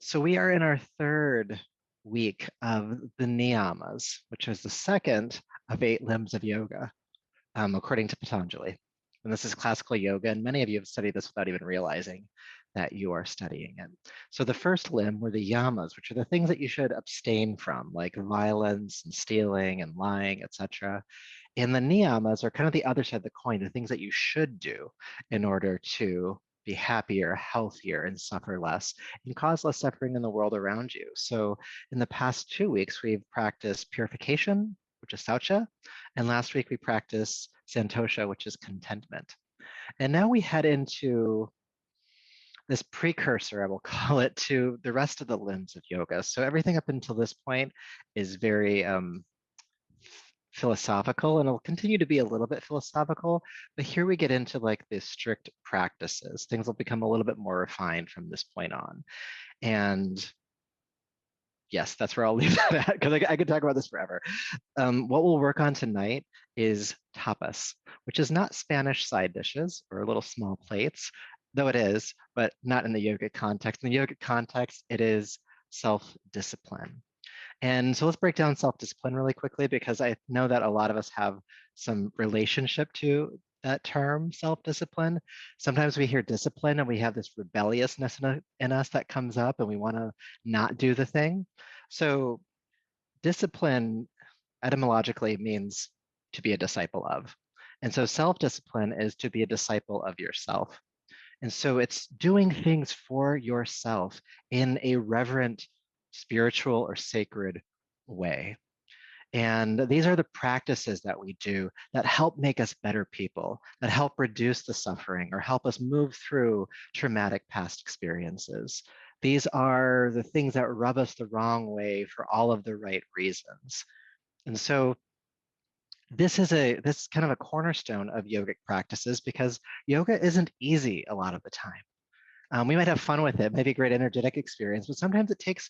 So we are in our third week of the Niyamas, which is the second of 8 limbs of yoga, according to Patanjali. And this is classical yoga, and many of you have studied this without even realizing that you are studying it. So the first limb were the yamas, which are the things that you should abstain from, like violence and stealing and lying, etc. And the niyamas are kind of the other side of the coin, the things that you should do in order to be happier, healthier, and suffer less, and cause less suffering in the world around you. So in the past 2 weeks, we've practiced purification, which is saucha, and last week we practiced santosha, which is contentment. And now we head into this precursor, I will call it, to the rest of the limbs of yoga. So everything up until this point is very philosophical, and it'll continue to be a little bit philosophical, but here we get into like the strict practices. Things will become a little bit more refined from this point on. And yes, that's where I'll leave that at, because I could talk about this forever. What we'll work on tonight is tapas, which is not Spanish side dishes or little small plates, though it is, but not in the yogic context. In the yogic context, it is self-discipline. And so let's break down self-discipline really quickly, because I know that a lot of us have some relationship to that term, self-discipline. Sometimes we hear discipline and we have this rebelliousness in us that comes up and we want to not do the thing. So discipline etymologically means to be a disciple of. And so self-discipline is to be a disciple of yourself. And so it's doing things for yourself in a reverent, spiritual, or sacred way. And these are the practices that we do that help make us better people, that help reduce the suffering or help us move through traumatic past experiences. These are the things that rub us the wrong way for all of the right reasons. And so this is kind of a cornerstone of yogic practices, because yoga isn't easy a lot of the time. We might have fun with it, maybe a great energetic experience, but sometimes it takes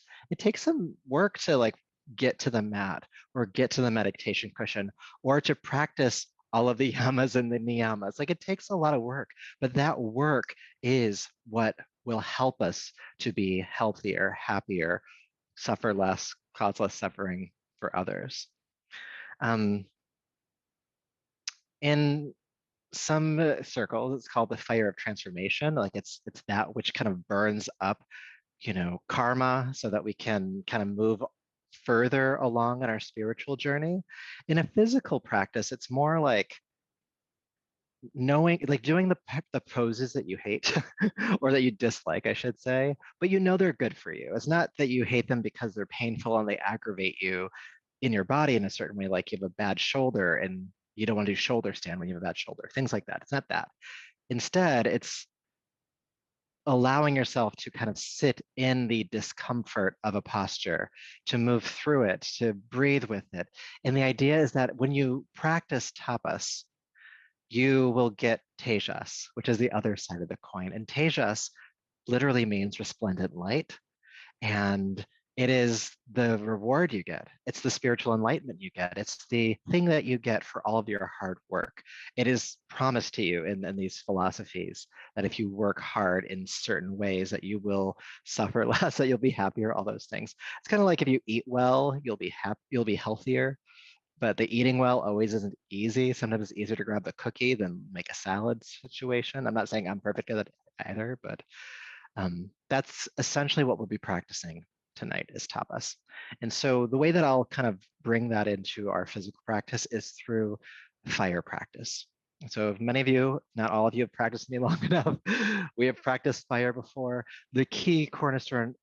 some work to like get to the mat or get to the meditation cushion or to practice all of the yamas and the niyamas. Like it takes a lot of work, but that work is what will help us to be healthier, happier, suffer less, cause less suffering for others. Um, in some circles, it's called the fire of transformation. Like it's that which kind of burns up, karma, so that we can kind of move further along in our spiritual journey. In a physical practice, it's more like knowing, like doing the poses that you hate or that you dislike, I should say, but they're good for you. It's not that you hate them because they're painful and they aggravate you in your body in a certain way, like you have a bad shoulder and you don't want to do shoulder stand when you have a bad shoulder, things like that. It's not that. Instead, it's allowing yourself to kind of sit in the discomfort of a posture, to move through it, to breathe with it. And the idea is that when you practice tapas, you will get tejas, which is the other side of the coin. And tejas literally means resplendent light. And it is the reward you get. It's the spiritual enlightenment you get. It's the thing that you get for all of your hard work. It is promised to you in these philosophies that if you work hard in certain ways, that you will suffer less, that you'll be happier, all those things. It's kind of like if you eat well, you'll be you'll be healthier. But the eating well always isn't easy. Sometimes it's easier to grab the cookie than make a salad situation. I'm not saying I'm perfect at it either, but that's essentially what we'll be practicing tonight is tapas. And so the way that I'll kind of bring that into our physical practice is through fire practice. And so if many of you, not all of you, have practiced me long enough, we have practiced fire before. The key cornerstone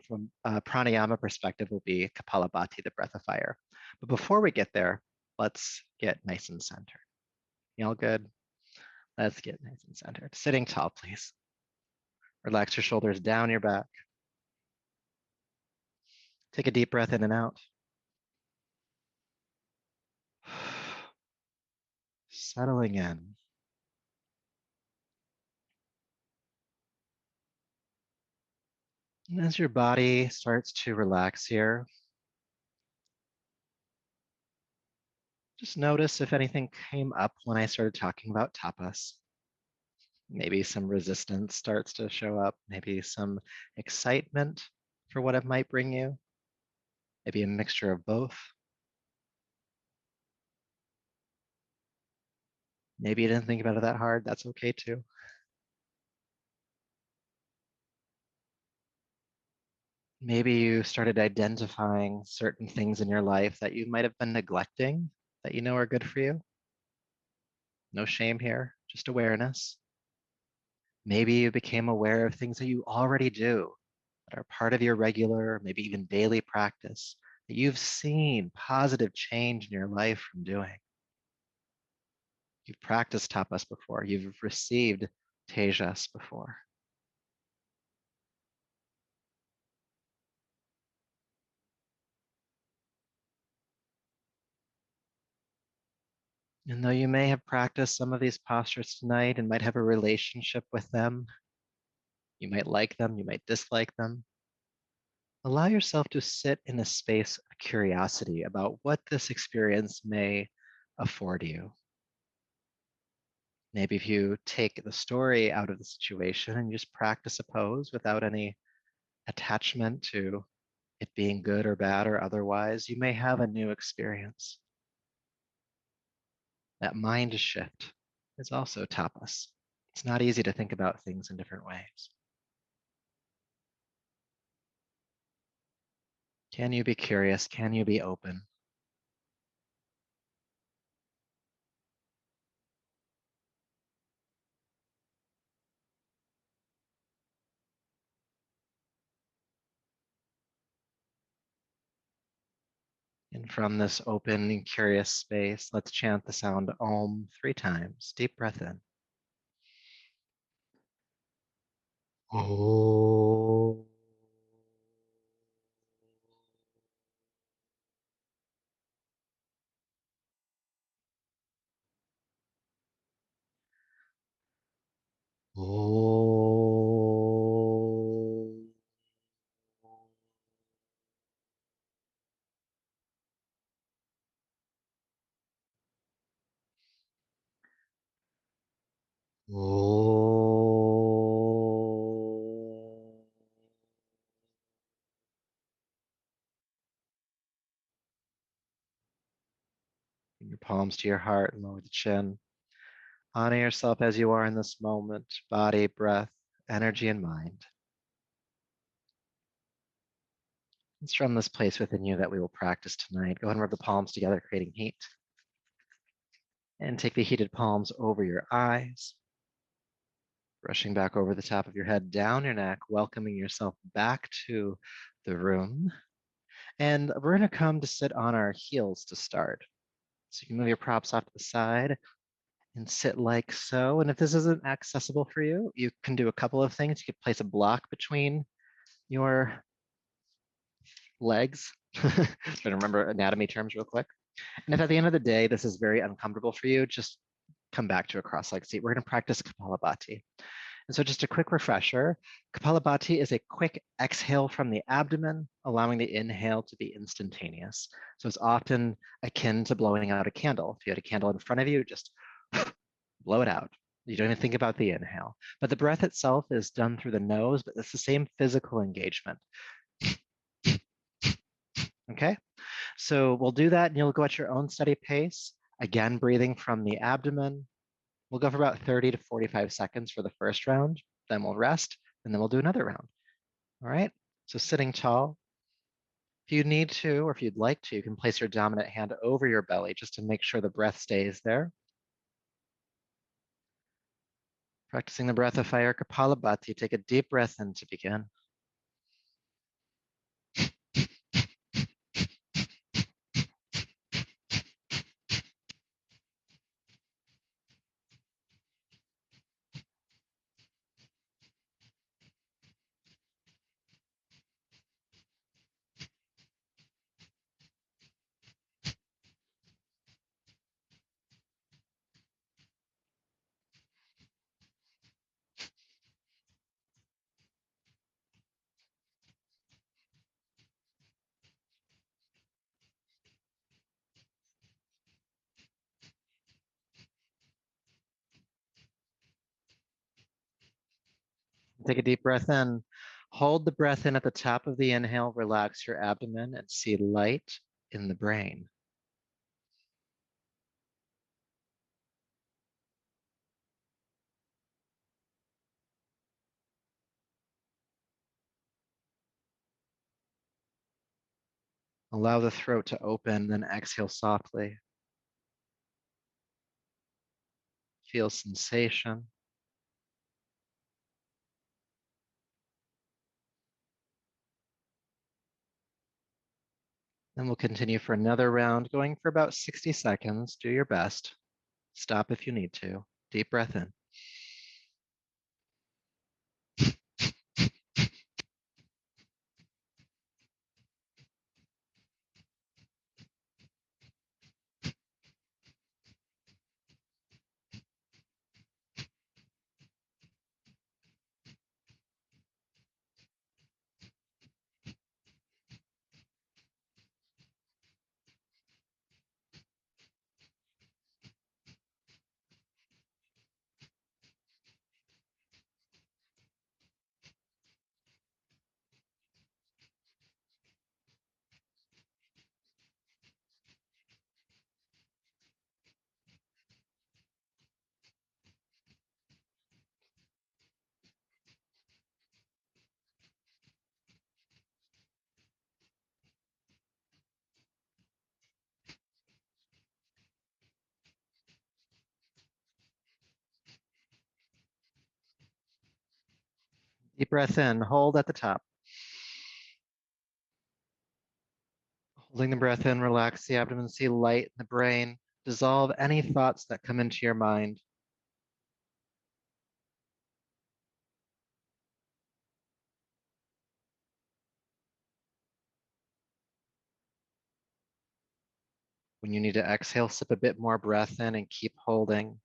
from a pranayama perspective will be Kapalabhati, the breath of fire. But before we get there, let's get nice and centered. You all good? Let's get nice and centered. Sitting tall, please. Relax your shoulders down your back. Take a deep breath in and out. Settling in. And as your body starts to relax here, just notice if anything came up when I started talking about tapas. Maybe some resistance starts to show up, maybe some excitement for what it might bring you, maybe a mixture of both. Maybe you didn't think about it that hard. That's okay too. Maybe you started identifying certain things in your life that you might have been neglecting that you know are good for you. No shame here, just awareness. Maybe you became aware of things that you already do that are part of your regular, maybe even daily practice that you've seen positive change in your life from doing. You've practiced tapas before, you've received tejas before. And though you may have practiced some of these postures tonight and might have a relationship with them, you might like them, you might dislike them, allow yourself to sit in a space of curiosity about what this experience may afford you. Maybe if you take the story out of the situation and just practice a pose without any attachment to it being good or bad or otherwise, you may have a new experience. That mind shift is also tapas. It's not easy to think about things in different ways. Can you be curious? Can you be open? And from this open and curious space, let's chant the sound Om 3 times. Deep breath in. Om. Om. Om. Bring your palms to your heart and lower the chin. Honor yourself as you are in this moment, body, breath, energy, and mind. It's from this place within you that we will practice tonight. Go ahead and rub the palms together, creating heat. And take the heated palms over your eyes, brushing back over the top of your head, down your neck, welcoming yourself back to the room. And we're going to come to sit on our heels to start. So you can move your props off to the side and sit like so. And if this isn't accessible for you, you can do a couple of things. You could place a block between your legs. Trying to remember anatomy terms real quick. And if at the end of the day this is very uncomfortable for you, just come back to a cross-legged seat. We're going to practice Kapalabhati. And so just a quick refresher, Kapalabhati is a quick exhale from the abdomen, allowing the inhale to be instantaneous. So it's often akin to blowing out a candle. If you had a candle in front of you, just blow it out. You don't even think about the inhale. But the breath itself is done through the nose, but it's the same physical engagement. Okay? So we'll do that and you'll go at your own steady pace. Again, breathing from the abdomen. We'll go for about 30 to 45 seconds for the first round. Then we'll rest and then we'll do another round. All right? So sitting tall. If you need to, or if you'd like to, you can place your dominant hand over your belly just to make sure the breath stays there. Practicing the breath of fire, Kapalabhati. Take a deep breath in to begin. Take a deep breath in. Hold the breath in at the top of the inhale. Relax your abdomen and see light in the brain. Allow the throat to open, then exhale softly. Feel sensation. Then we'll continue for another round, going for about 60 seconds. Do your best. Stop if you need to. Deep breath in. Deep breath in. Hold at the top. Holding the breath in, relax the abdomen, see light in the brain. Dissolve any thoughts that come into your mind. When you need to exhale, sip a bit more breath in and keep holding.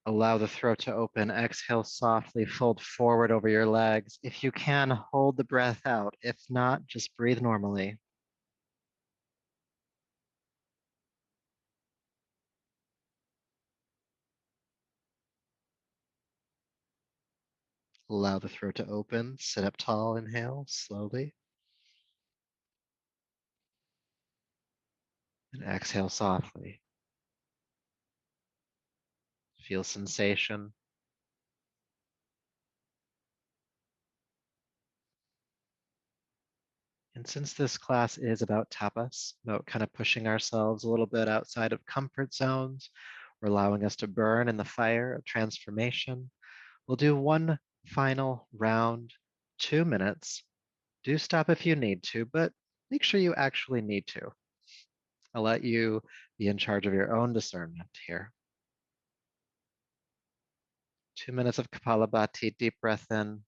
Allow the throat to open. Exhale softly, fold forward over your legs. If you can, hold the breath out. If not, just breathe normally. Allow the throat to open. Sit up tall, inhale slowly. And exhale softly. Feel sensation. And since this class is about tapas, about kind of pushing ourselves a little bit outside of comfort zones, or allowing us to burn in the fire of transformation, we'll do one final round, 2 minutes. Do stop if you need to, but make sure you actually need to. I'll let you be in charge of your own discernment here. 2 minutes of Kapalabhati, deep breath in.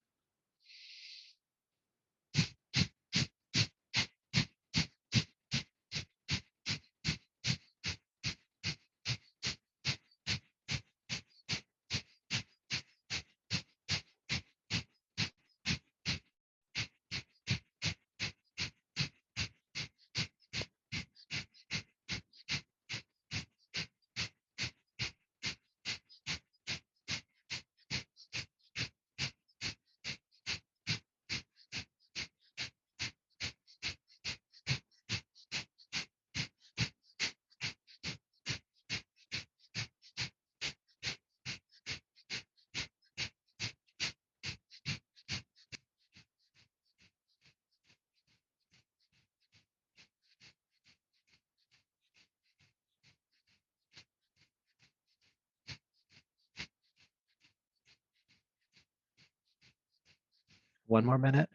One more minute.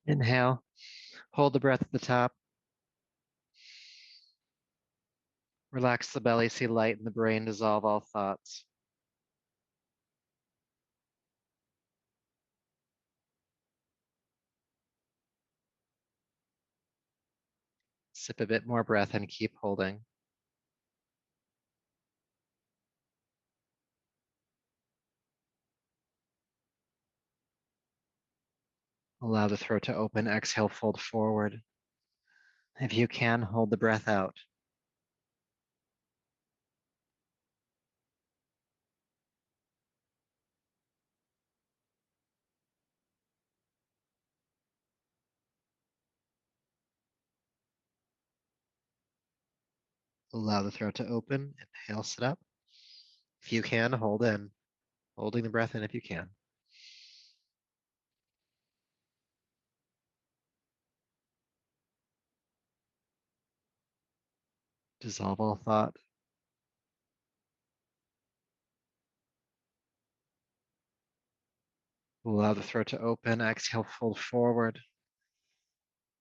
Inhale, hold the breath at the top. Relax the belly, see light in the brain, dissolve all thoughts. Sip a bit more breath and keep holding. Allow the throat to open. Exhale, fold forward. If you can, hold the breath out. Allow the throat to open. Inhale, sit up. If you can, hold in. Holding the breath in if you can. Dissolve all thought. Allow the throat to open. Exhale, fold forward.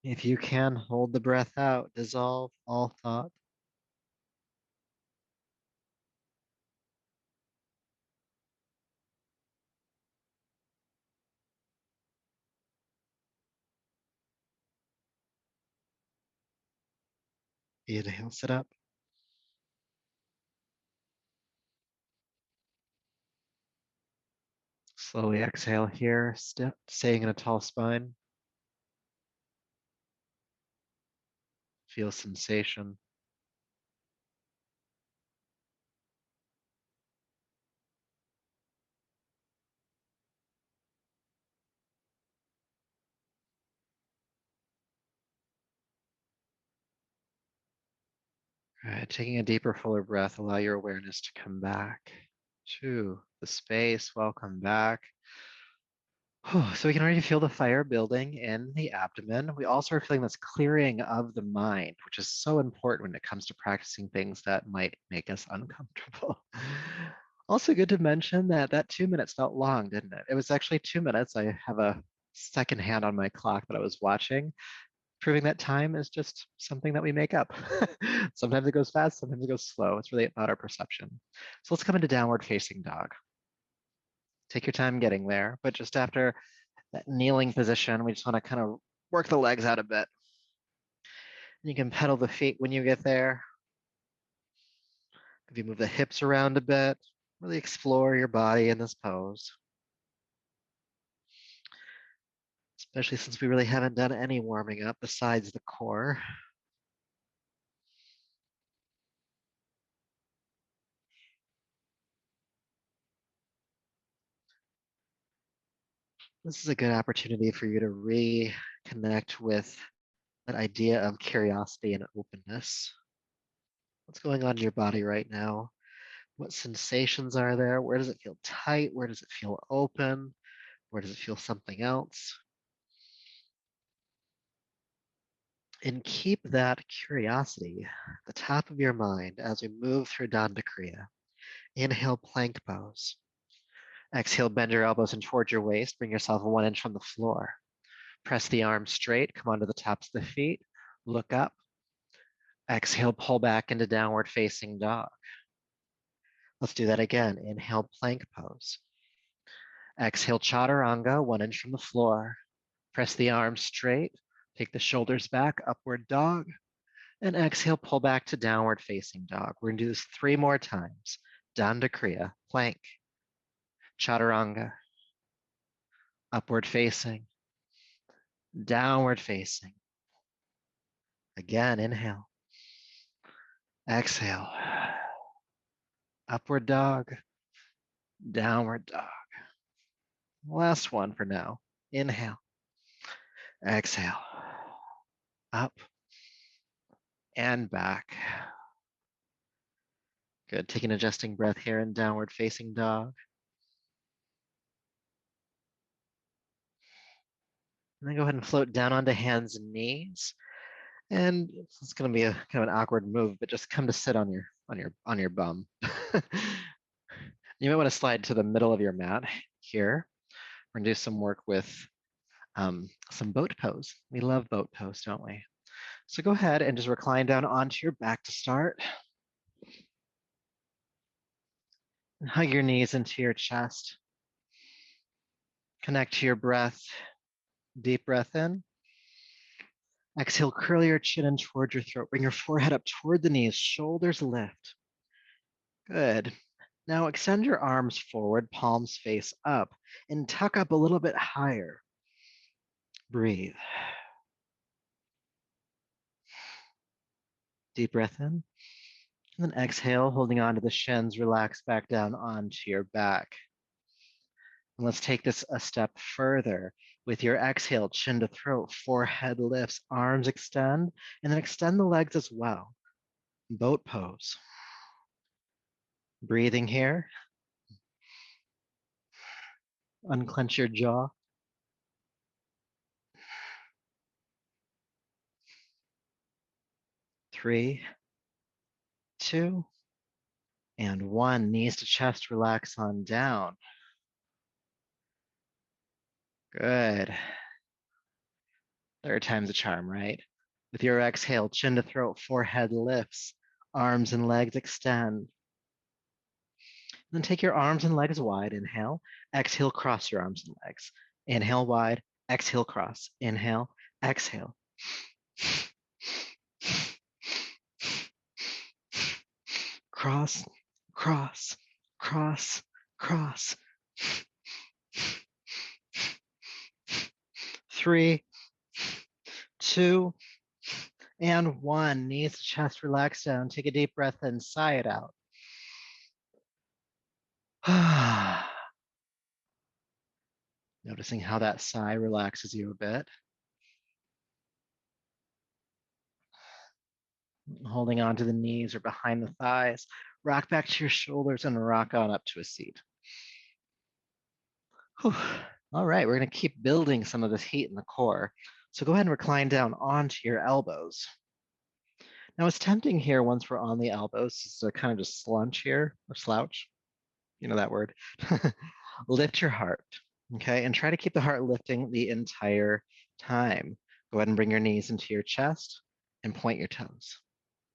If you can, hold the breath out. Dissolve all thought. Inhale, sit up. Slowly exhale here, staying in a tall spine. Feel sensation. All right, taking a deeper, fuller breath, allow your awareness to come back to the space. Welcome back. So we can already feel the fire building in the abdomen. We also are feeling this clearing of the mind, which is so important when it comes to practicing things that might make us uncomfortable. Also good to mention that that 2 minutes felt long, didn't it? It was actually 2 minutes. I have a second hand on my clock that I was watching, proving that time is just something that we make up. Sometimes it goes fast, sometimes it goes slow. It's really about our perception. So let's come into downward facing dog. Take your time getting there, but just after that kneeling position, we just want to kind of work the legs out a bit. You can pedal the feet when you get there. If you move the hips around a bit, really explore your body in this pose. Especially since we really haven't done any warming up besides the core. This is a good opportunity for you to reconnect with that idea of curiosity and openness. What's going on in your body right now? What sensations are there? Where does it feel tight? Where does it feel open? Where does it feel something else? And keep that curiosity at the top of your mind as we move through Danda Kriya. Inhale, plank pose. Exhale, bend your elbows in towards your waist. Bring yourself 1 inch from the floor. Press the arms straight. Come onto the tops of the feet. Look up. Exhale, pull back into downward facing dog. Let's do that again. Inhale, plank pose. Exhale, chaturanga, 1 inch from the floor. Press the arms straight. Take the shoulders back, upward dog. And exhale, pull back to downward facing dog. We're gonna do this 3 more times. Danda Kriya, plank, chaturanga, upward facing, downward facing. Again, inhale. Exhale. Upward dog, downward dog. Last one for now. Inhale. Exhale. Up and back. Good. Take an adjusting breath here in downward facing dog. And then go ahead and float down onto hands and knees. And it's going to be a kind of an awkward move, but just come to sit on your bum. You might want to slide to the middle of your mat here. We're going to do some work with some boat pose. We love boat pose, don't we? So go ahead and just recline down onto your back to start. And hug your knees into your chest. Connect to your breath. Deep breath in. Exhale, curl your chin in toward your throat. Bring your forehead up toward the knees. Shoulders lift. Good. Now extend your arms forward, palms face up, and tuck up a little bit higher. Breathe. Deep breath in. And then exhale, holding onto the shins, relax back down onto your back. And let's take this a step further. With your exhale, chin to throat, forehead lifts, arms extend, and then extend the legs as well. Boat pose. Breathing here. Unclench your jaw. 3, 2, and 1. Knees to chest, relax on down. Good. Third time's a charm, right? With your exhale, chin to throat, forehead lifts, arms and legs extend. Then take your arms and legs wide. Inhale. Exhale, cross your arms and legs. Inhale wide. Exhale, cross. Inhale. Exhale. Cross, cross, cross, cross. 3, 2, and 1. Knees to chest, relax down. Take a deep breath in, sigh it out. Noticing how that sigh relaxes you a bit. Holding on to the knees or behind the thighs. Rock back to your shoulders and rock on up to a seat. Whew. All right, we're going to keep building some of this heat in the core. So go ahead and recline down onto your elbows. Now it's tempting here once we're on the elbows to kind of just slunch here or slouch. You know that word. Lift your heart, okay? And try to keep the heart lifting the entire time. Go ahead and bring your knees into your chest and point your toes.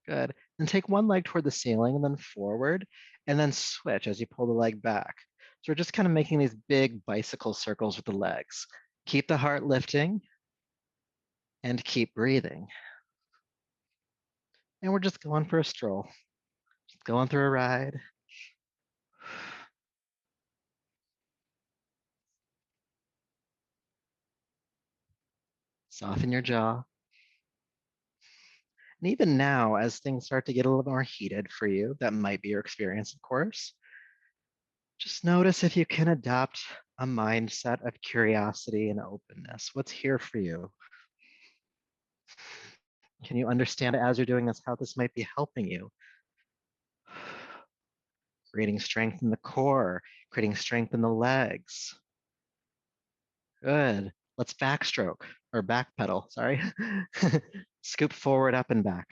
Good. Then take one leg toward the ceiling and then forward, and then switch as you pull the leg back. So we're just kind of making these big bicycle circles with the legs. Keep the heart lifting and keep breathing. And we're just going for a stroll, just going through a ride. Soften your jaw. And even now, as things start to get a little more heated for you, that might be your experience, of course, just notice if you can adopt a mindset of curiosity and openness. What's here for you? Can you understand as you're doing this how this might be helping you? Creating strength in the core, creating strength in the legs. Good. Let's backstroke or backpedal, sorry. Scoop forward, up and back.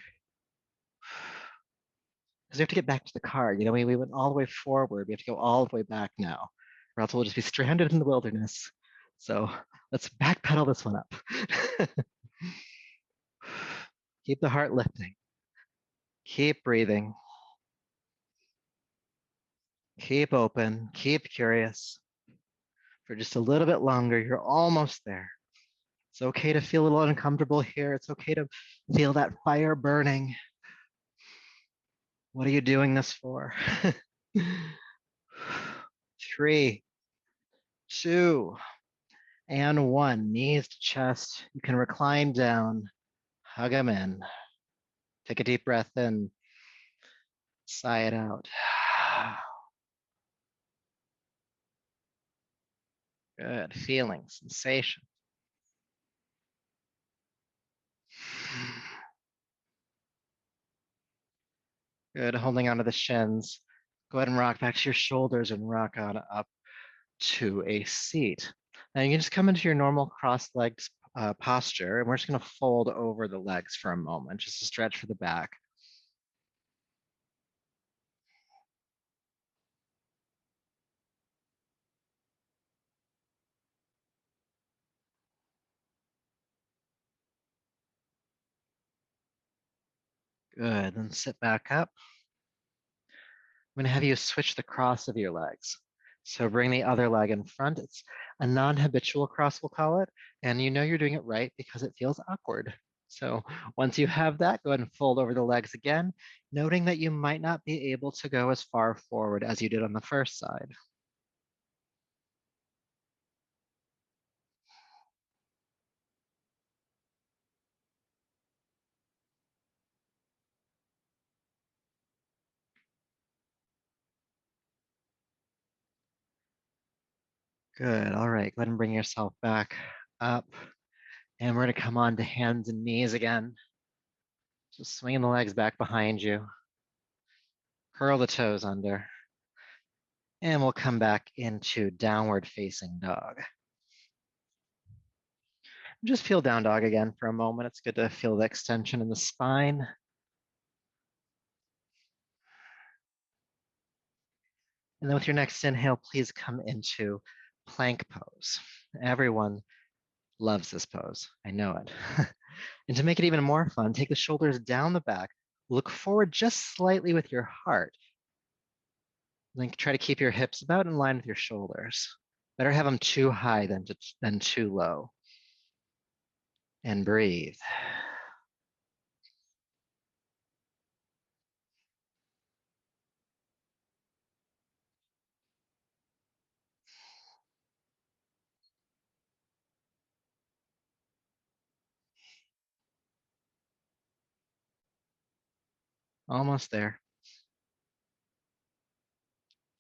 Because we have to get back to the car. You know, we went all the way forward. We have to go all the way back now, or else we'll just be stranded in the wilderness. So let's backpedal this one up. Keep the heart lifting. Keep breathing. Keep open. Keep curious. For just a little bit longer, you're almost there. It's okay to feel a little uncomfortable here. It's okay to feel that fire burning. What are you doing this for? 3, 2, and 1. Knees to chest. You can recline down. Hug them in. Take a deep breath in. Sigh it out. Good. Feeling, sensation. Good. Holding onto the shins. Go ahead and rock back to your shoulders and rock on up to a seat. Now you can just come into your normal cross-legged posture, and we're just going to fold over the legs for a moment, just to stretch for the back. Good, then sit back up. I'm gonna have you switch the cross of your legs. So bring the other leg in front. It's a non-habitual cross, we'll call it. And you know you're doing it right because it feels awkward. So once you have that, go ahead and fold over the legs again, noting that you might not be able to go as far forward as you did on the first side. Good, all right, go ahead and bring yourself back up. And we're gonna come on to hands and knees again. Just swinging the legs back behind you. Curl the toes under. And we'll come back into downward facing dog. Just feel down dog again for a moment. It's good to feel the extension in the spine. And then with your next inhale, please come into plank pose. Everyone loves this pose. I know it. And to make it even more fun, take the shoulders down the back, look forward just slightly with your heart. Then try to keep your hips about in line with your shoulders. Better have them too high than too low. And breathe. Almost there.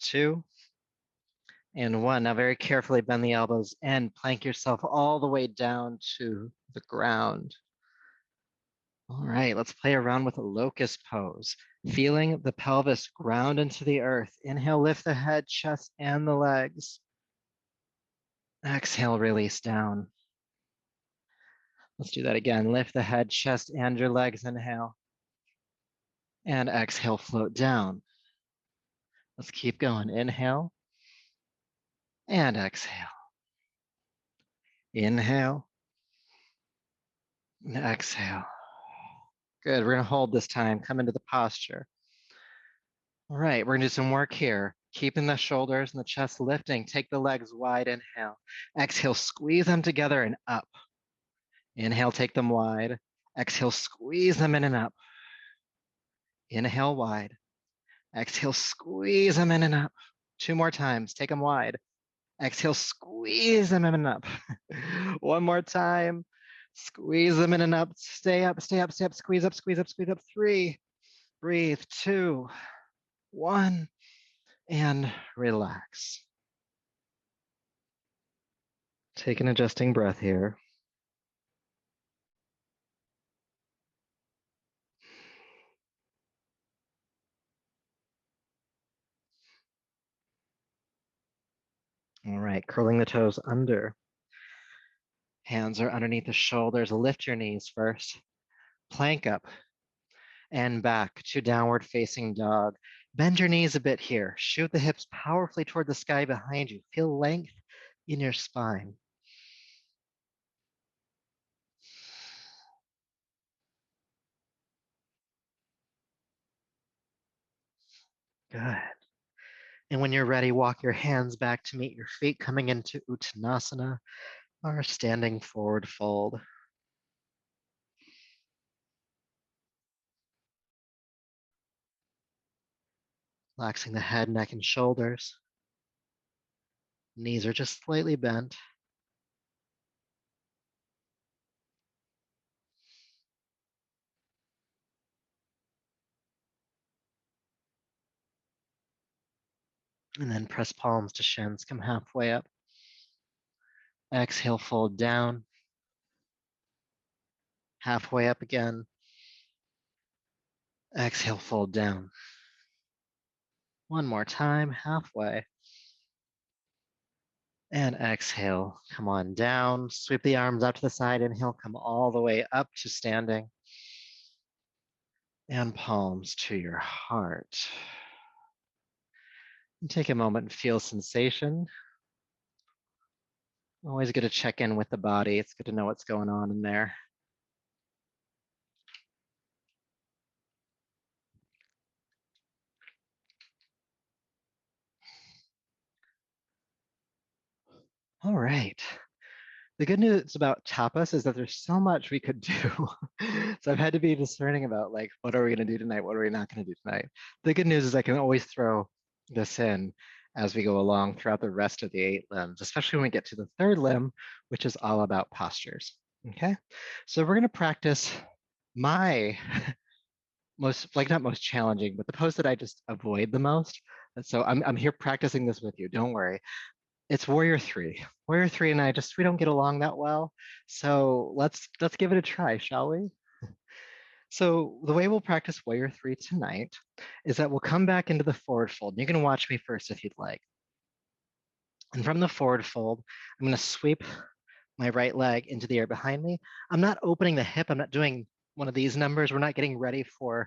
2 and 1. Now very carefully bend the elbows and plank yourself all the way down to the ground. All right, let's play around with a locust pose. Feeling the pelvis ground into the earth. Inhale, lift the head, chest, and the legs. Exhale, release down. Let's do that again. Lift the head, chest, and your legs. Inhale. And exhale, float down. Let's keep going. Inhale and exhale. Inhale and exhale. Good. We're going to hold this time. Come into the posture. All right. We're going to do some work here. Keeping the shoulders and the chest lifting. Take the legs wide. Inhale. Exhale. Squeeze them together and up. Inhale. Take them wide. Exhale. Squeeze them in and up. Inhale wide. Exhale. Squeeze them in and up. 2 more times. Take them wide. Exhale, squeeze them in and up. 1 more time. Squeeze them in and up. Stay up, stay up, stay up. Squeeze up, squeeze up, squeeze up. 3. Breathe. 2, 1, and relax. Take an adjusting breath here. All right, curling the toes under. Hands are underneath the shoulders. Lift your knees first. Plank up and back to downward facing dog. Bend your knees a bit here. Shoot the hips powerfully toward the sky behind you. Feel length in your spine. Good. And when you're ready, walk your hands back to meet your feet, coming into Uttanasana, our standing forward fold. Relaxing the head, neck, and shoulders. Knees are just slightly bent. And then press palms to shins, come halfway up. Exhale, fold down. Halfway up again. Exhale, fold down. 1 more time, halfway. And exhale, come on down. Sweep the arms out to the side. Inhale, come all the way up to standing. And palms to your heart. And take a moment and feel sensation. Always good to check in with the body. It's good to know what's going on in there. All right. The good news about tapas is that there's so much we could do. So I've had to be discerning about like, what are we going to do tonight? What are we not going to do tonight? The good news is I can always throw this in as we go along throughout the rest of the 8 limbs, especially when we get to the third limb, which is all about postures. Okay. So we're going to practice my most, like not most challenging, but the pose that I just avoid the most. So I'm here practicing this with you. Don't worry. It's Warrior Three. Warrior Three and I just we don't get along that well. So let's give it a try, shall we? So the way we'll practice Warrior Three tonight is that we'll come back into the forward fold. You can watch me first if you'd like. And from the forward fold, I'm going to sweep my right leg into the air behind me. I'm not opening the hip. I'm not doing one of these numbers. We're not getting ready for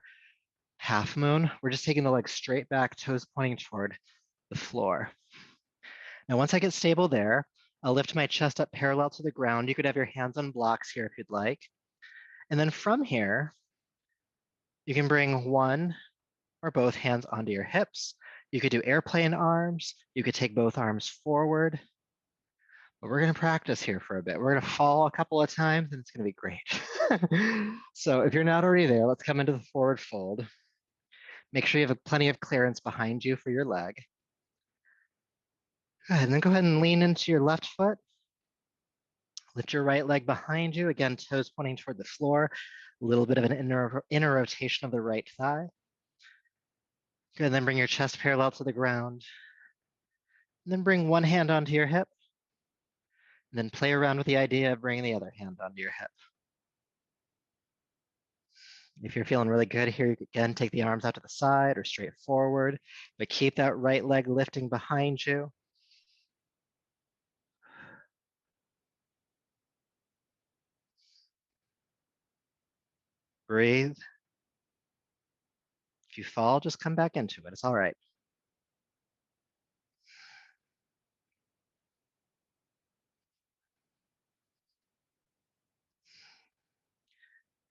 half moon. We're just taking the leg straight back, toes pointing toward the floor. Now, once I get stable there, I'll lift my chest up parallel to the ground. You could have your hands on blocks here if you'd like. And then from here, you can bring one or both hands onto your hips. You could do airplane arms. You could take both arms forward. But we're going to practice here for a bit. We're going to fall a couple of times and it's going to be great. So if you're not already there, let's come into the forward fold. Make sure you have plenty of clearance behind you for your leg. Good. And then go ahead and lean into your left foot. Lift your right leg behind you. Again, toes pointing toward the floor. A little bit of an inner rotation of the right thigh. Good. And then bring your chest parallel to the ground. And then bring one hand onto your hip. And then play around with the idea of bringing the other hand onto your hip. If you're feeling really good here, you can again take the arms out to the side or straight forward, but keep that right leg lifting behind you. Breathe. If you fall, just come back into it. It's all right.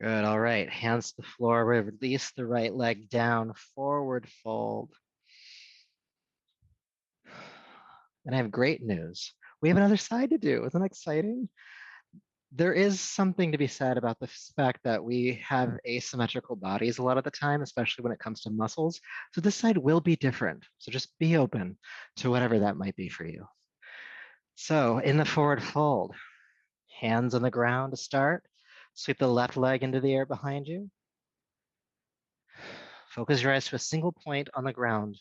Good. All right. Hands to the floor. Release the right leg down. Forward fold. And I have great news. We have another side to do. Isn't that exciting? There is something to be said about the fact that we have asymmetrical bodies a lot of the time, especially when it comes to muscles. So this side will be different. So just be open to whatever that might be for you. So in the forward fold, hands on the ground to start. Sweep the left leg into the air behind you. Focus your eyes to a single point on the ground.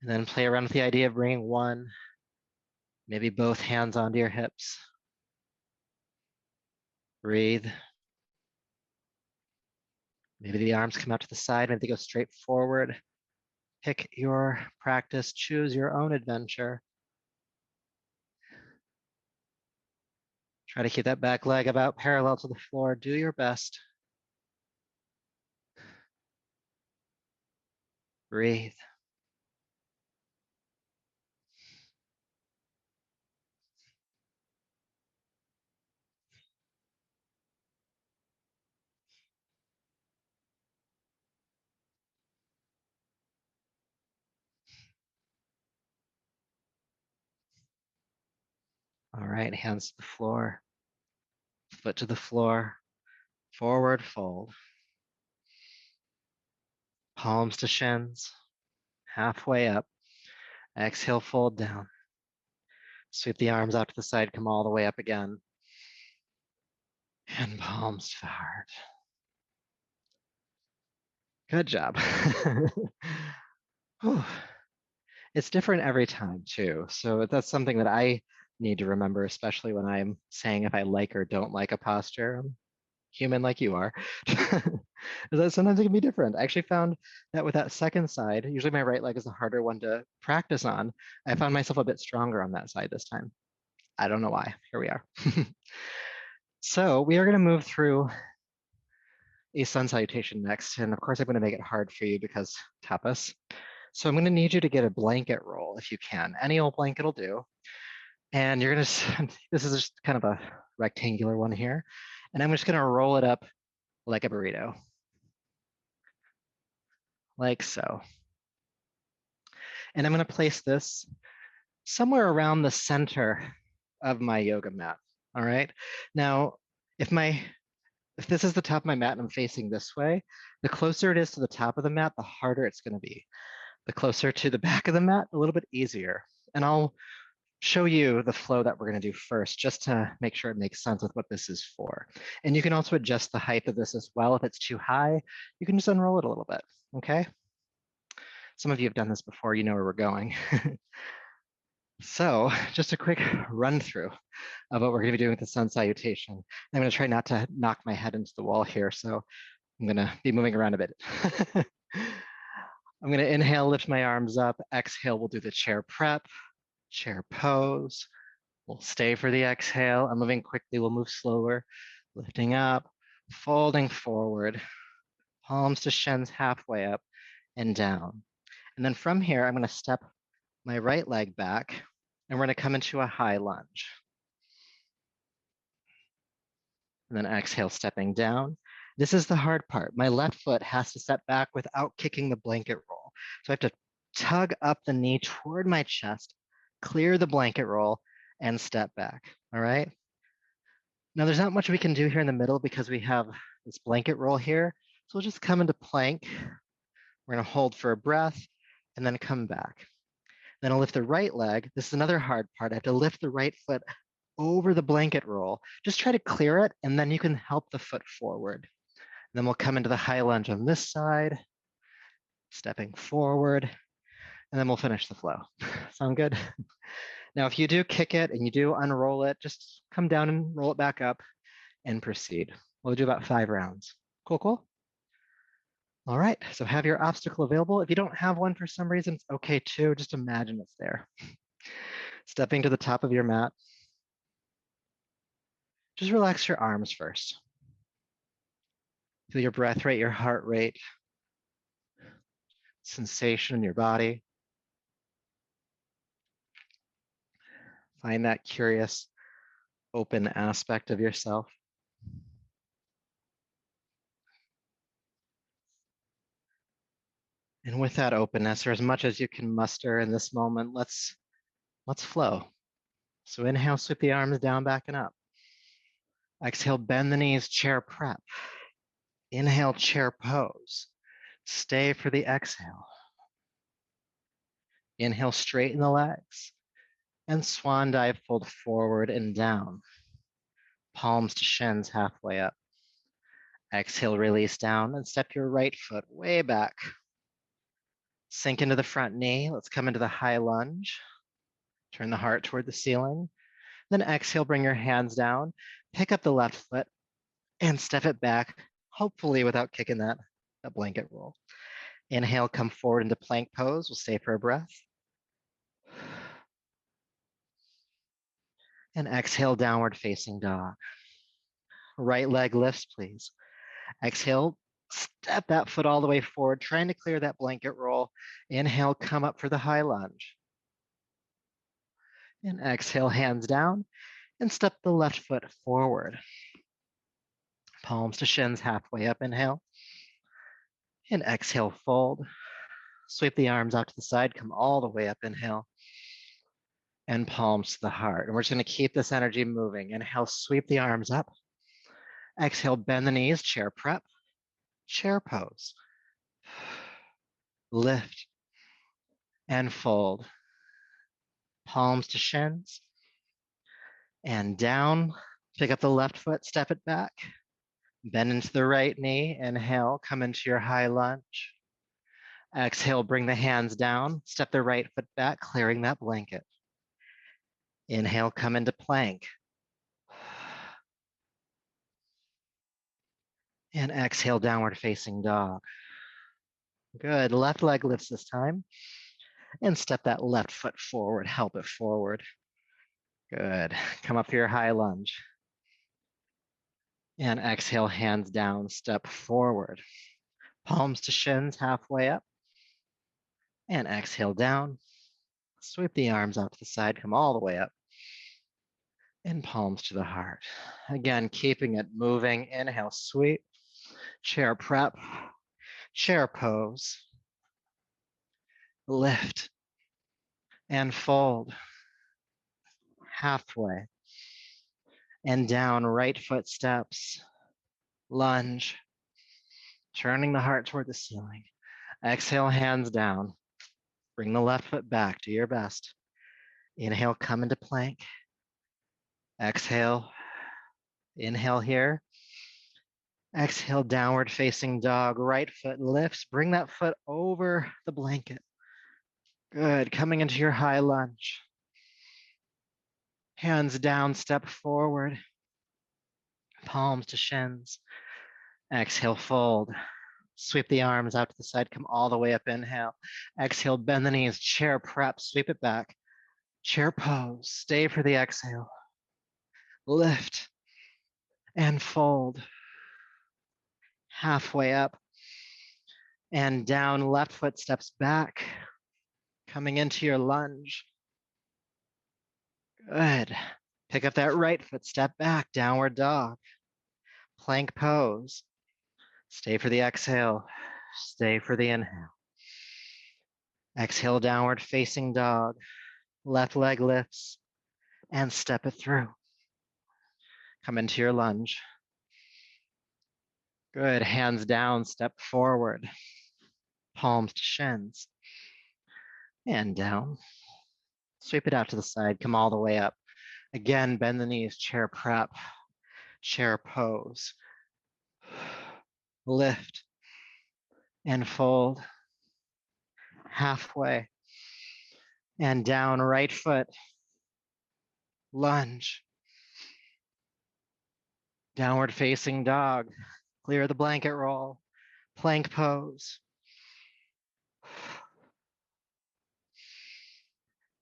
And then play around with the idea of bringing one, maybe both hands onto your hips. Breathe. Maybe the arms come out to the side, maybe they go straight forward. Pick your practice, choose your own adventure. Try to keep that back leg about parallel to the floor. Do your best. Breathe. All right, hands to the floor, foot to the floor, forward fold. Palms to shins, halfway up. Exhale, fold down. Sweep the arms out to the side, come all the way up again. And palms to the heart. Good job. It's different every time too. So that's something that I need to remember, especially when I'm saying if I like or don't like a posture. I'm human like you are. Is that sometimes it can be different. I actually found that with that second side, usually my right leg is the harder one to practice on. I found myself a bit stronger on that side this time. I don't know why. Here we are. So we are going to move through a sun salutation next. And of course, I'm going to make it hard for you because tapas. So I'm going to need you to get a blanket roll if you can. Any old blanket will do. And you're going to, this is just kind of a rectangular one here. And I'm just going to roll it up like a burrito, like so. And I'm going to place this somewhere around the center of my yoga mat. All right. Now, if my if this is the top of my mat and I'm facing this way, the closer it is to the top of the mat, the harder it's going to be. The closer to the back of the mat, a little bit easier. And I'll show you the flow that we're going to do first, just to make sure it makes sense with what this is for. And you can also adjust the height of this as well. If it's too high, you can just unroll it a little bit, okay? Some of you have done this before, you know where we're going. So just a quick run through of what we're going to be doing with the sun salutation. I'm going to try not to knock my head into the wall here, so I'm going to be moving around a bit. I'm going to inhale, lift my arms up. Exhale, we'll do the chair prep, chair pose. We'll stay for the exhale. I'm moving quickly. We'll move slower. Lifting up, folding forward, palms to shins halfway up and down. And then from here, I'm going to step my right leg back, and we're going to come into a high lunge. And then exhale, stepping down. This is the hard part. My left foot has to step back without kicking the blanket roll. So I have to tug up the knee toward my chest, clear the blanket roll, and step back. All right. Now there's not much we can do here in the middle because we have this blanket roll here. So we'll just come into plank. We're going to hold for a breath and then come back. Then I'll lift the right leg. This is another hard part. I have to lift the right foot over the blanket roll. Just try to clear it, and then you can help the foot forward. And then we'll come into the high lunge on this side, stepping forward, and then we'll finish the flow. Sound good? Now, if you do kick it and you do unroll it, just come down and roll it back up and proceed. We'll do about 5 rounds. Cool, cool? All right, so have your obstacle available. If you don't have one for some reason, it's okay too. Just imagine it's there. Stepping to the top of your mat. Just relax your arms first. Feel your breath rate, your heart rate, sensation in your body. Find that curious, open aspect of yourself. And with that openness, or as much as you can muster in this moment, let's flow. So inhale, sweep the arms down, back and up. Exhale, bend the knees, chair prep. Inhale, chair pose. Stay for the exhale. Inhale, straighten the legs. And swan dive, fold forward and down. Palms to shins, halfway up. Exhale, release down and step your right foot way back. Sink into the front knee. Let's come into the high lunge. Turn the heart toward the ceiling. Then exhale, bring your hands down. Pick up the left foot and step it back, hopefully without kicking that blanket roll. Inhale, come forward into plank pose. We'll stay for a breath. And exhale, downward facing dog. Right leg lifts, please. Exhale, step that foot all the way forward, trying to clear that blanket roll. Inhale, come up for the high lunge. And exhale, hands down, and step the left foot forward. Palms to shins, halfway up, inhale. And exhale, fold. Sweep the arms out to the side, come all the way up, inhale. And palms to the heart. And we're just gonna keep this energy moving. Inhale, sweep the arms up. Exhale, bend the knees, chair prep, chair pose. Lift and fold. Palms to shins. And down, pick up the left foot, step it back. Bend into the right knee, inhale, come into your high lunge. Exhale, bring the hands down, step the right foot back, clearing that blanket. Inhale, come into plank. And exhale, downward facing dog. Good, left leg lifts this time. And step that left foot forward, help it forward. Good, come up to your high lunge. And exhale, hands down, step forward. Palms to shins, halfway up. And exhale down. Sweep the arms out to the side, come all the way up. And palms to the heart. Again, keeping it moving. Inhale, sweep. Chair prep. Chair pose. Lift. And fold. halfway, and down, right foot steps, lunge, turning the heart toward the ceiling. Exhale, hands down. Bring the left foot back, do your best. Inhale, come into plank. Exhale, inhale here. Exhale, downward facing dog, right foot lifts. Bring that foot over the blanket. Good, coming into your high lunge. Hands down, step forward. Palms to shins. Exhale, fold. Sweep the arms out to the side, come all the way up, inhale. Exhale, bend the knees, chair prep, sweep it back. Chair pose, stay for the exhale. Lift and fold. Halfway up and down, left foot steps back, coming into your lunge. Good. Pick up that right foot, step back, downward dog. Plank pose. Stay for the exhale, stay for the inhale. Exhale, downward facing dog. Left leg lifts and step it through. Come into your lunge. Good, hands down, step forward. Palms to shins. And down. Sweep it out to the side, come all the way up. Again, bend the knees, chair prep, chair pose. Lift and fold. Halfway. And down, right foot. Lunge. Downward facing dog. Clear the blanket roll. Plank pose.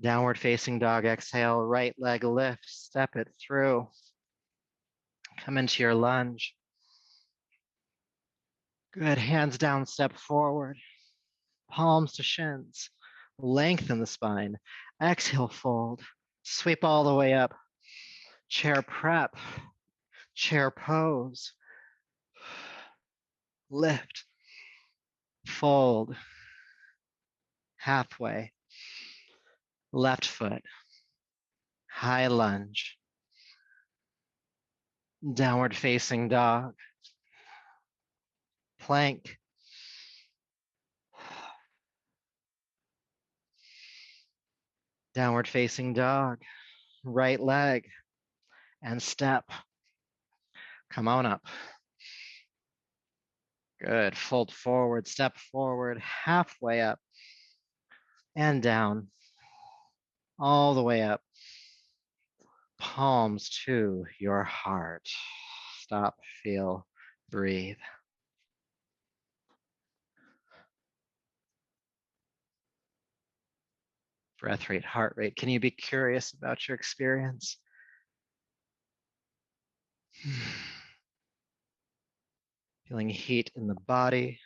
Downward facing dog, exhale, right leg lift, step it through. Come into your lunge. Good, hands down, step forward. Palms to shins. Lengthen the spine. Exhale, fold. Sweep all the way up. Chair prep. Chair pose. Lift. Fold. Halfway. Left foot. High lunge. Downward facing dog. Plank. Downward facing dog. Right leg and step. Come on up. Good. Fold forward, step forward, halfway up and down, all the way up. Palms to your heart. Stop, feel, breathe. Breath rate, heart rate. Can you be curious about your experience? Feeling heat in the body.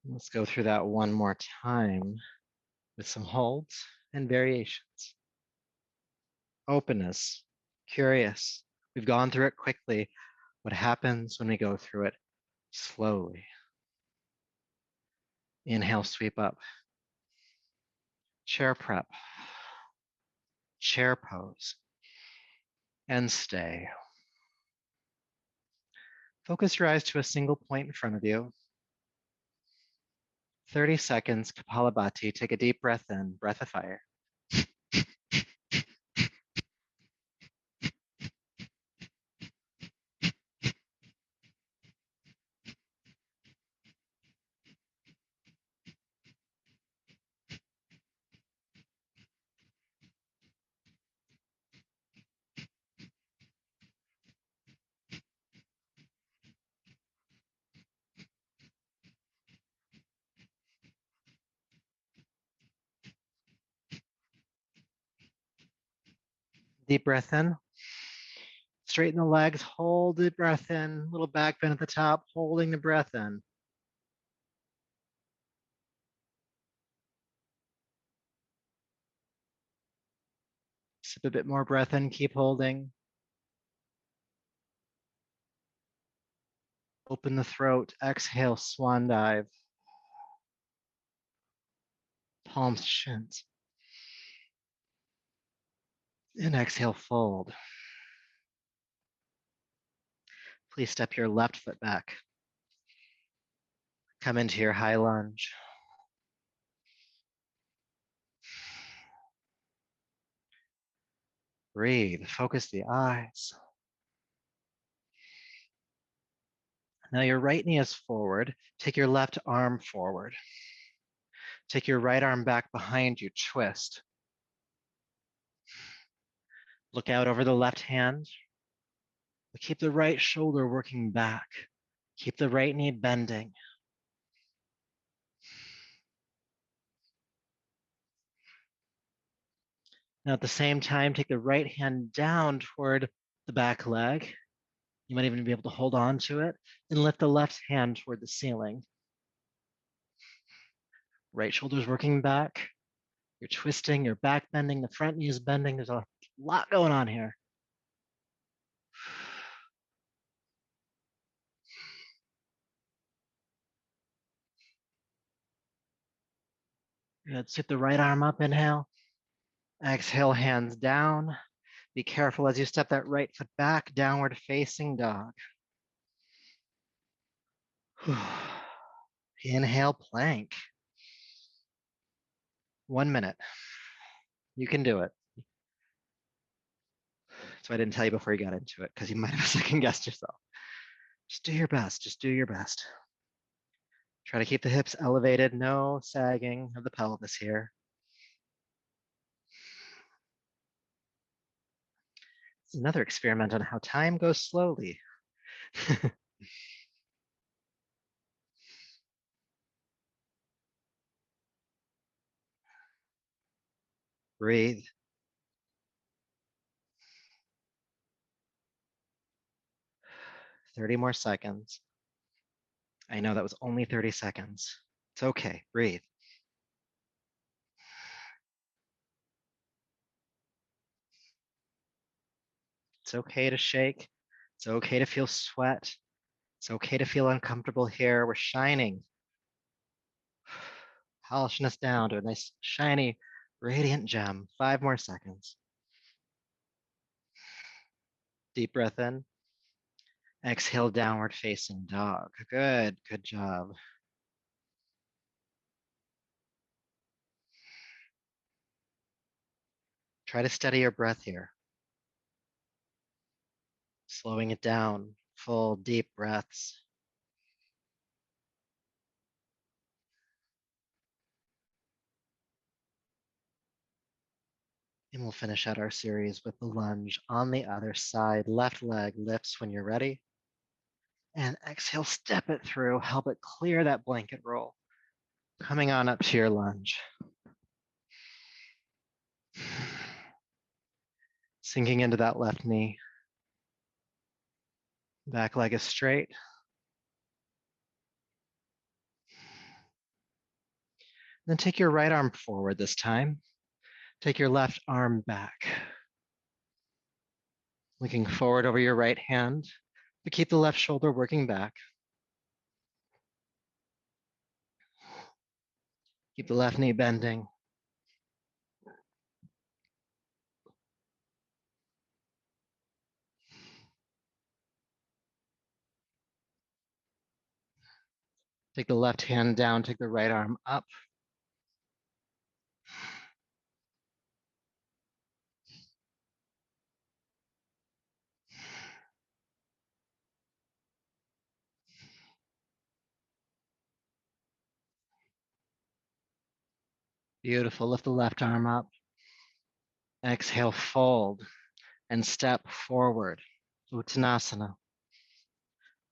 Let's go through that one more time with some holds and variations. Openness, curious. We've gone through it quickly. What happens when we go through it slowly? Inhale, sweep up. Chair prep. Chair pose. And stay. Focus your eyes to a single point in front of you. 30 seconds, Kapalabhati. Take a deep breath in, breath of fire. Deep breath in. Straighten the legs, hold the breath in. Little back bend at the top, holding the breath in. Sip a bit more breath in, keep holding. Open the throat. Exhale, swan dive. Palms to shins. And exhale, fold. Please step your left foot back. Come into your high lunge. Breathe. Focus the eyes. Now your right knee is forward. Take your left arm forward. Take your right arm back behind you. Twist. Look out over the left hand. But keep the right shoulder working back. Keep the right knee bending. Now at the same time, take the right hand down toward the back leg. You might even be able to hold on to it and lift the left hand toward the ceiling. Right shoulder's working back. You're twisting, your back bending, the front knee is bending. There's a lot going on here. Good. Sit the right arm up, inhale. Exhale, hands down. Be careful as you step that right foot back, downward facing dog. Inhale, plank. 1 minute. You can do it. So I didn't tell you before you got into it because you might have second guessed yourself. Just do your best. Just do your best. Try to keep the hips elevated. No sagging of the pelvis here. It's another experiment on how time goes slowly. Breathe. 30 more seconds. I know that was only 30 seconds. It's okay. Breathe. It's okay to shake. It's okay to feel sweat. It's okay to feel uncomfortable here. We're shining, polishing us down to a nice, shiny, radiant gem. 5 more seconds. Deep breath in. Exhale, downward facing dog. Good, good job. Try to steady your breath here. Slowing it down, full deep breaths. And we'll finish out our series with the lunge on the other side. Left leg lifts when you're ready. And exhale, step it through, help it clear that blanket roll. Coming on up to your lunge. Sinking into that left knee. Back leg is straight. Then take your right arm forward this time. Take your left arm back. Looking forward over your right hand, but keep the left shoulder working back. Keep the left knee bending. Take the left hand down, take the right arm up. Beautiful. Lift the left arm up. Exhale, fold and step forward. Uttanasana.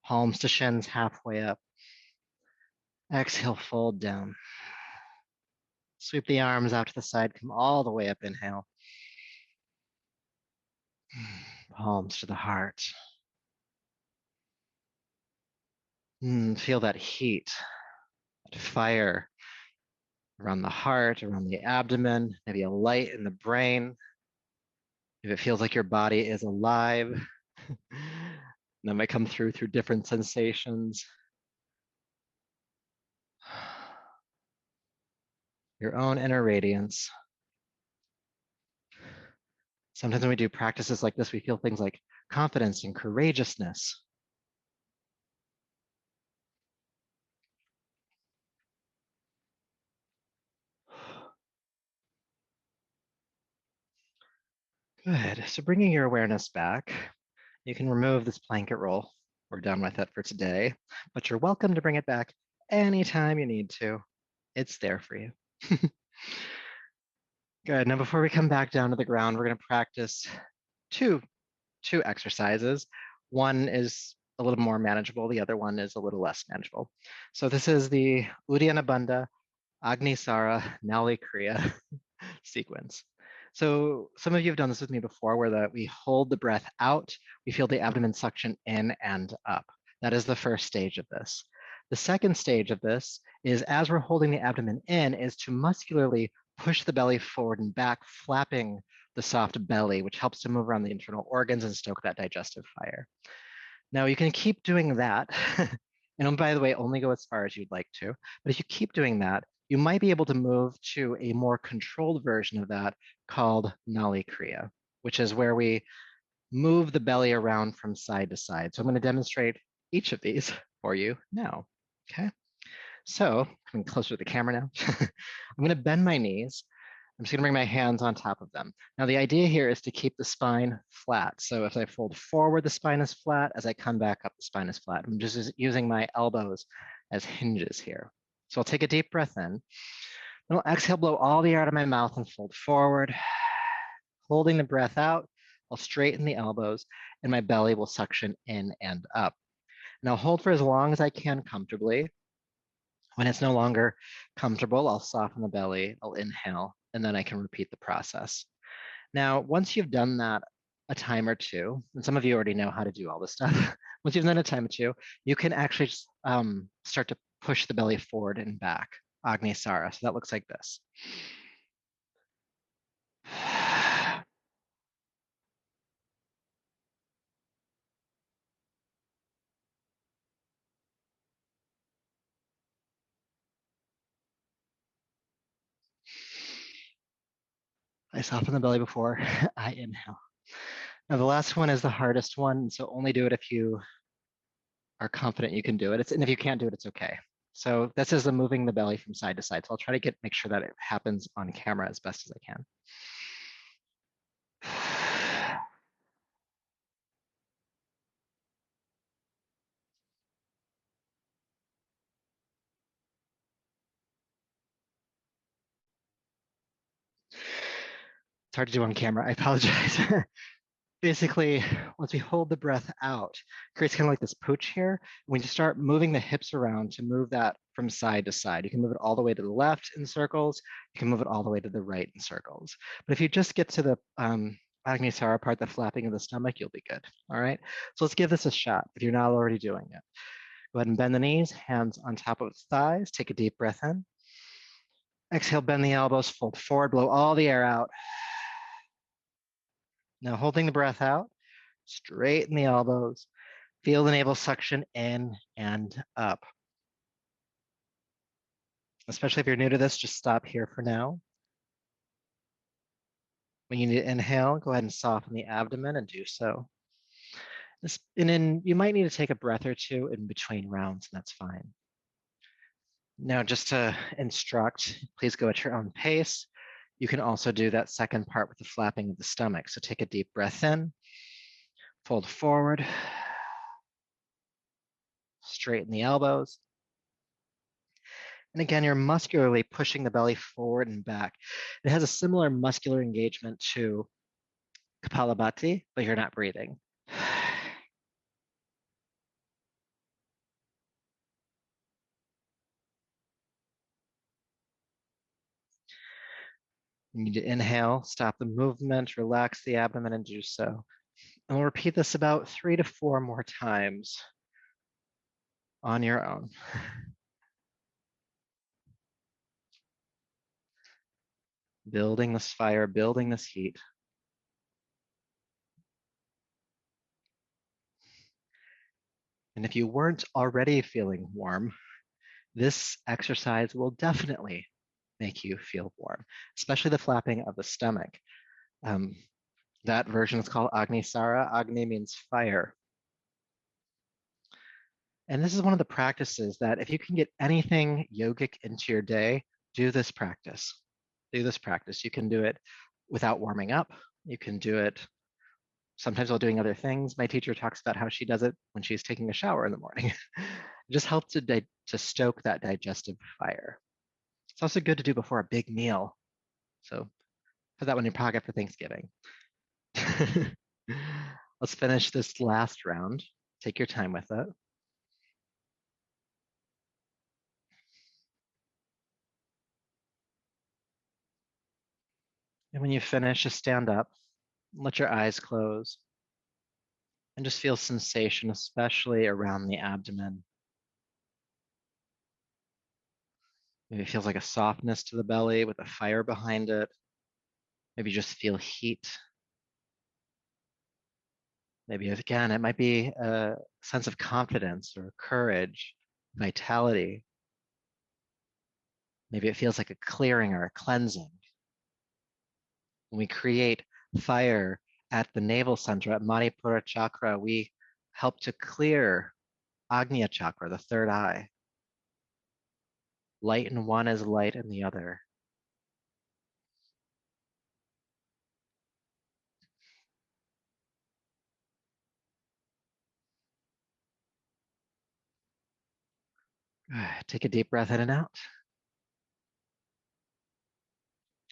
Palms to shins halfway up. Exhale, fold down. Sweep the arms out to the side, come all the way up, inhale. Palms to the heart. Feel that heat, that fire around the heart, around the abdomen, maybe a light in the brain. If it feels like your body is alive, And that might come through different sensations. Your own inner radiance. Sometimes when we do practices like this, we feel things like confidence and courageousness. Good. So bringing your awareness back, you can remove this blanket roll. We're done with it for today, but you're welcome to bring it back anytime you need to. It's there for you. Good. Now, before we come back down to the ground, we're going to practice two exercises. One is a little more manageable. The other one is a little less manageable. So this is the Uddiyana Bandha Agnisara Nauli Kriya sequence. So some of you have done this with me before where we hold the breath out, we feel the abdomen suction in and up. That is the first stage of this. The second stage of this is as we're holding the abdomen in is to muscularly push the belly forward and back, flapping the soft belly, which helps to move around the internal organs and stoke that digestive fire. Now you can keep doing that. And by the way, only go as far as you'd like to. But if you keep doing that, you might be able to move to a more controlled version of that called Nali Kriya, which is where we move the belly around from side to side. So I'm going to demonstrate each of these for you now. Okay. So coming closer to the camera now, I'm going to bend my knees. I'm just going to bring my hands on top of them. Now, the idea here is to keep the spine flat. So if I fold forward, the spine is flat. As I come back up, the spine is flat. I'm just using my elbows as hinges here. So I'll take a deep breath in. Then I'll exhale, blow all the air out of my mouth and fold forward. Holding the breath out, I'll straighten the elbows and my belly will suction in and up. Now hold for as long as I can comfortably. When it's no longer comfortable, I'll soften the belly, I'll inhale, and then I can repeat the process. Now, once you've done that a time or two, and some of you already know how to do all this stuff, once you've done it a time or two, you can actually just, start to push the belly forward and back, Agnisara. So that looks like this. I soften the belly before I inhale. Now, the last one is the hardest one, so only do it if you are confident you can do it. And if you can't do it, it's okay. So this is the moving the belly from side to side. So I'll try to make sure that it happens on camera as best as I can. It's hard to do on camera. I apologize. Basically, once we hold the breath out, it creates kind of like this pooch here. When you start moving the hips around to move that from side to side, you can move it all the way to the left in circles. You can move it all the way to the right in circles. But if you just get to the Agnisara part, the flapping of the stomach, you'll be good. All right. So let's give this a shot if you're not already doing it. Go ahead and bend the knees, hands on top of the thighs. Take a deep breath in. Exhale, bend the elbows, fold forward, blow all the air out. Now holding the breath out, straighten the elbows, feel the navel suction in and up. Especially if you're new to this, just stop here for now. When you need to inhale, go ahead and soften the abdomen and do so. And then you might need to take a breath or two in between rounds, and that's fine. Now, just to instruct, please go at your own pace. You can also do that second part with the flapping of the stomach. So take a deep breath in, fold forward, straighten the elbows. And again, you're muscularly pushing the belly forward and back. It has a similar muscular engagement to Kapalabhati, but you're not breathing. You need to inhale, stop the movement, relax the abdomen, and do so. And we'll repeat this about 3 to 4 more times on your own. Building this fire, building this heat. And if you weren't already feeling warm, this exercise will definitely make you feel warm, especially the flapping of the stomach. Um, that version is called Agni Sara. Agni means fire. And this is one of the practices that if you can get anything yogic into your day, do this practice. Do this practice. You can do it without warming up. You can do it sometimes while doing other things. My teacher talks about how she does it when she's taking a shower in the morning. It just helps to stoke that digestive fire. It's also good to do before a big meal. So put that one in your pocket for Thanksgiving. Let's finish this last round. Take your time with it. And when you finish, just stand up, let your eyes close, and just feel sensation, especially around the abdomen. Maybe it feels like a softness to the belly with a fire behind it. Maybe just feel heat. Maybe again, it might be a sense of confidence or courage, vitality. Maybe it feels like a clearing or a cleansing. When we create fire at the navel center, at Manipura chakra, we help to clear Agnya chakra, the third eye. Light in one is light in the other. Take a deep breath in and out.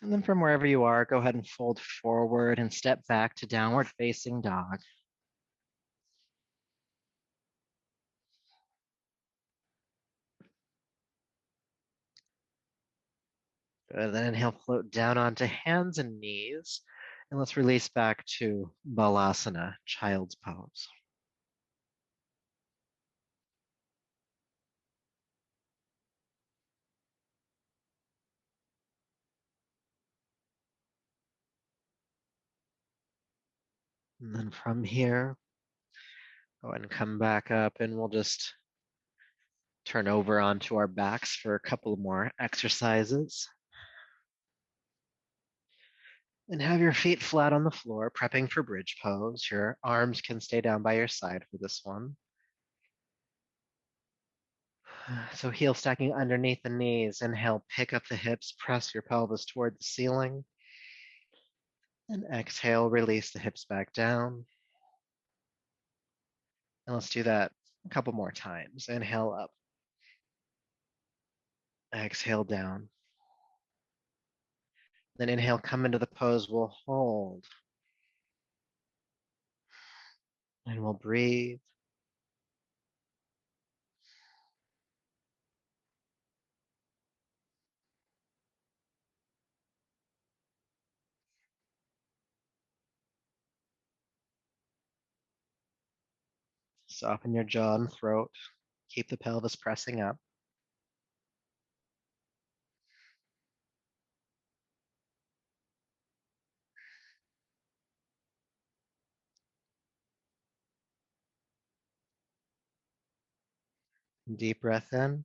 And then from wherever you are, go ahead and fold forward and step back to downward facing dog. Good. Then inhale, float down onto hands and knees. And let's release back to Balasana, child's pose. And then from here, go ahead and come back up, and we'll just turn over onto our backs for a couple more exercises. And have your feet flat on the floor, prepping for bridge pose. Your arms can stay down by your side for this one. So heel stacking underneath the knees. Inhale, pick up the hips, press your pelvis toward the ceiling. And exhale, release the hips back down. And let's do that a couple more times. Inhale up. Exhale down. Then inhale, come into the pose. We'll hold. And we'll breathe. Soften your jaw and throat. Keep the pelvis pressing up. Deep breath in.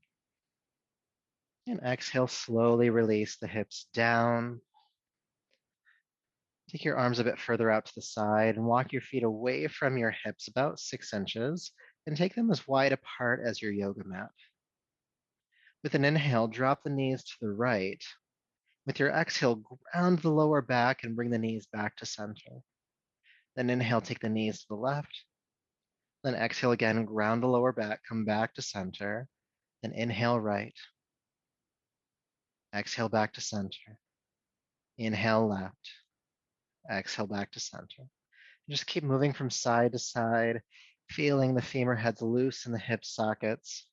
And exhale, slowly release the hips down. Take your arms a bit further out to the side and walk your feet away from your hips about 6 inches and take them as wide apart as your yoga mat. With an inhale, drop the knees to the right. With your exhale, ground the lower back and bring the knees back to center. Then inhale, take the knees to the left. Then exhale again, ground the lower back, come back to center. Then inhale right. Exhale back to center. Inhale left. Exhale back to center. Just keep moving from side to side, feeling the femur heads loose in the hip sockets.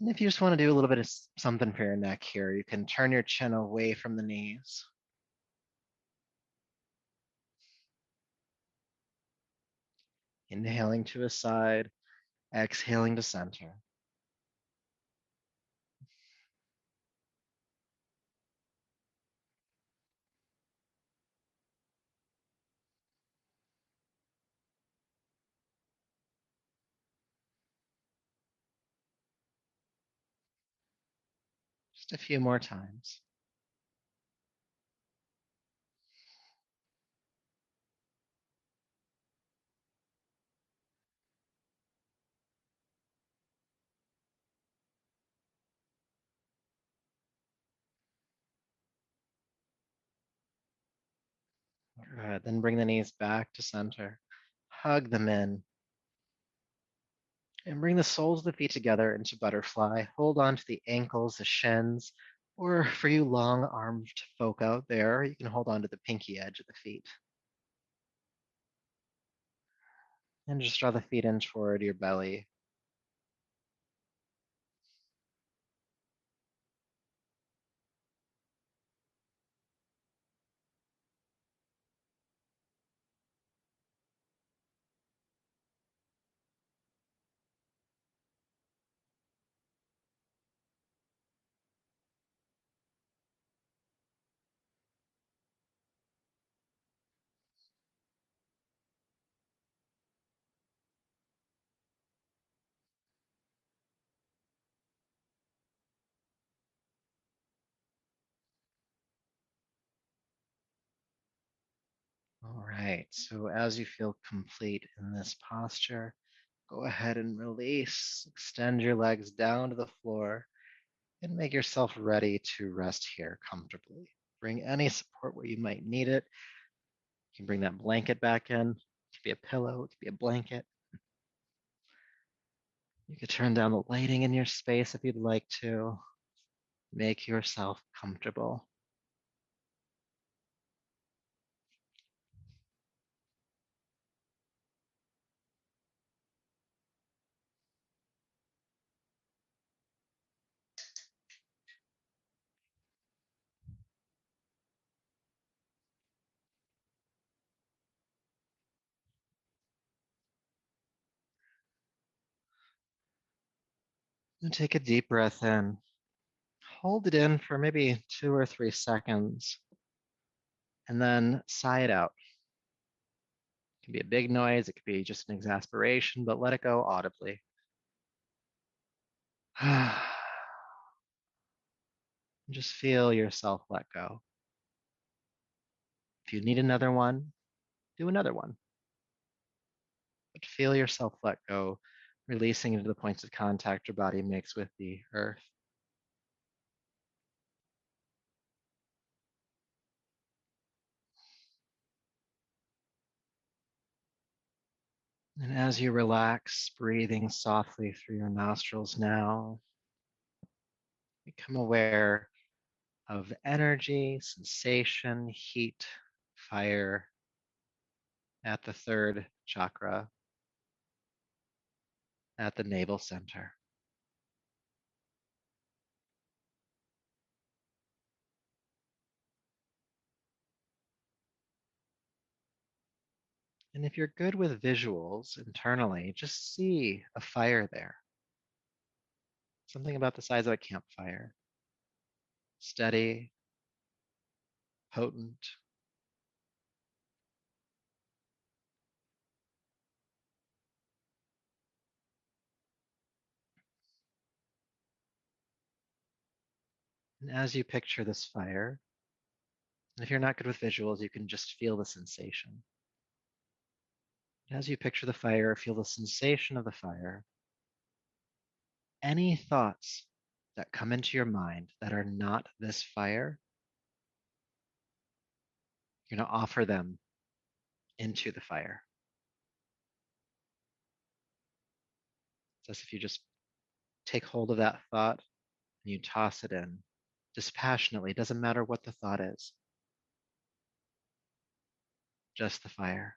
And if you just want to do a little bit of something for your neck here, you can turn your chin away from the knees. Inhaling to a side, exhaling to center. Just a few more times. Good. Then bring the knees back to center. Hug them in. And bring the soles of the feet together into butterfly. Hold on to the ankles, the shins, or for you long-armed folk out there, you can hold on to the pinky edge of the feet. And just draw the feet in toward your belly. All right, so as you feel complete in this posture, go ahead and release. Extend your legs down to the floor and make yourself ready to rest here comfortably. Bring any support where you might need it. You can bring that blanket back in. It could be a pillow, it could be a blanket. You could turn down the lighting in your space if you'd like to. Make yourself comfortable. And take a deep breath in. Hold it in for maybe 2 or 3 seconds, and then sigh it out. It can be a big noise, it could be just an exasperation, but let it go audibly. Just feel yourself let go. If you need another one, do another one. But feel yourself let go, releasing into the points of contact your body makes with the earth. And as you relax, breathing softly through your nostrils now, become aware of energy, sensation, heat, fire at the third chakra, at the navel center. And if you're good with visuals internally, just see a fire there. Something about the size of a campfire. Steady, potent. And as you picture this fire, and if you're not good with visuals, you can just feel the sensation. As you picture the fire, feel the sensation of the fire. Any thoughts that come into your mind that are not this fire, you're going to offer them into the fire. It's as if you just take hold of that thought and you toss it in dispassionately. It doesn't matter what the thought is, just the fire.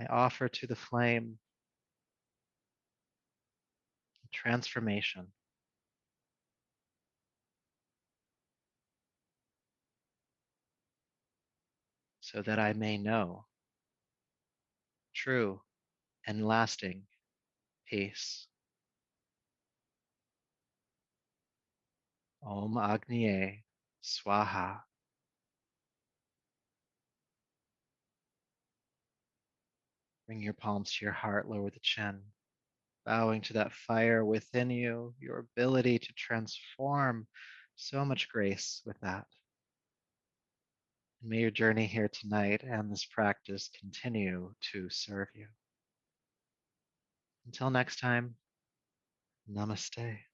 I offer to the flame transformation so that I may know true and lasting peace. Om Agniye Swaha. Bring your palms to your heart, lower the chin, bowing to that fire within you, your ability to transform. So much grace with that. And may your journey here tonight and this practice continue to serve you. Until next time, namaste.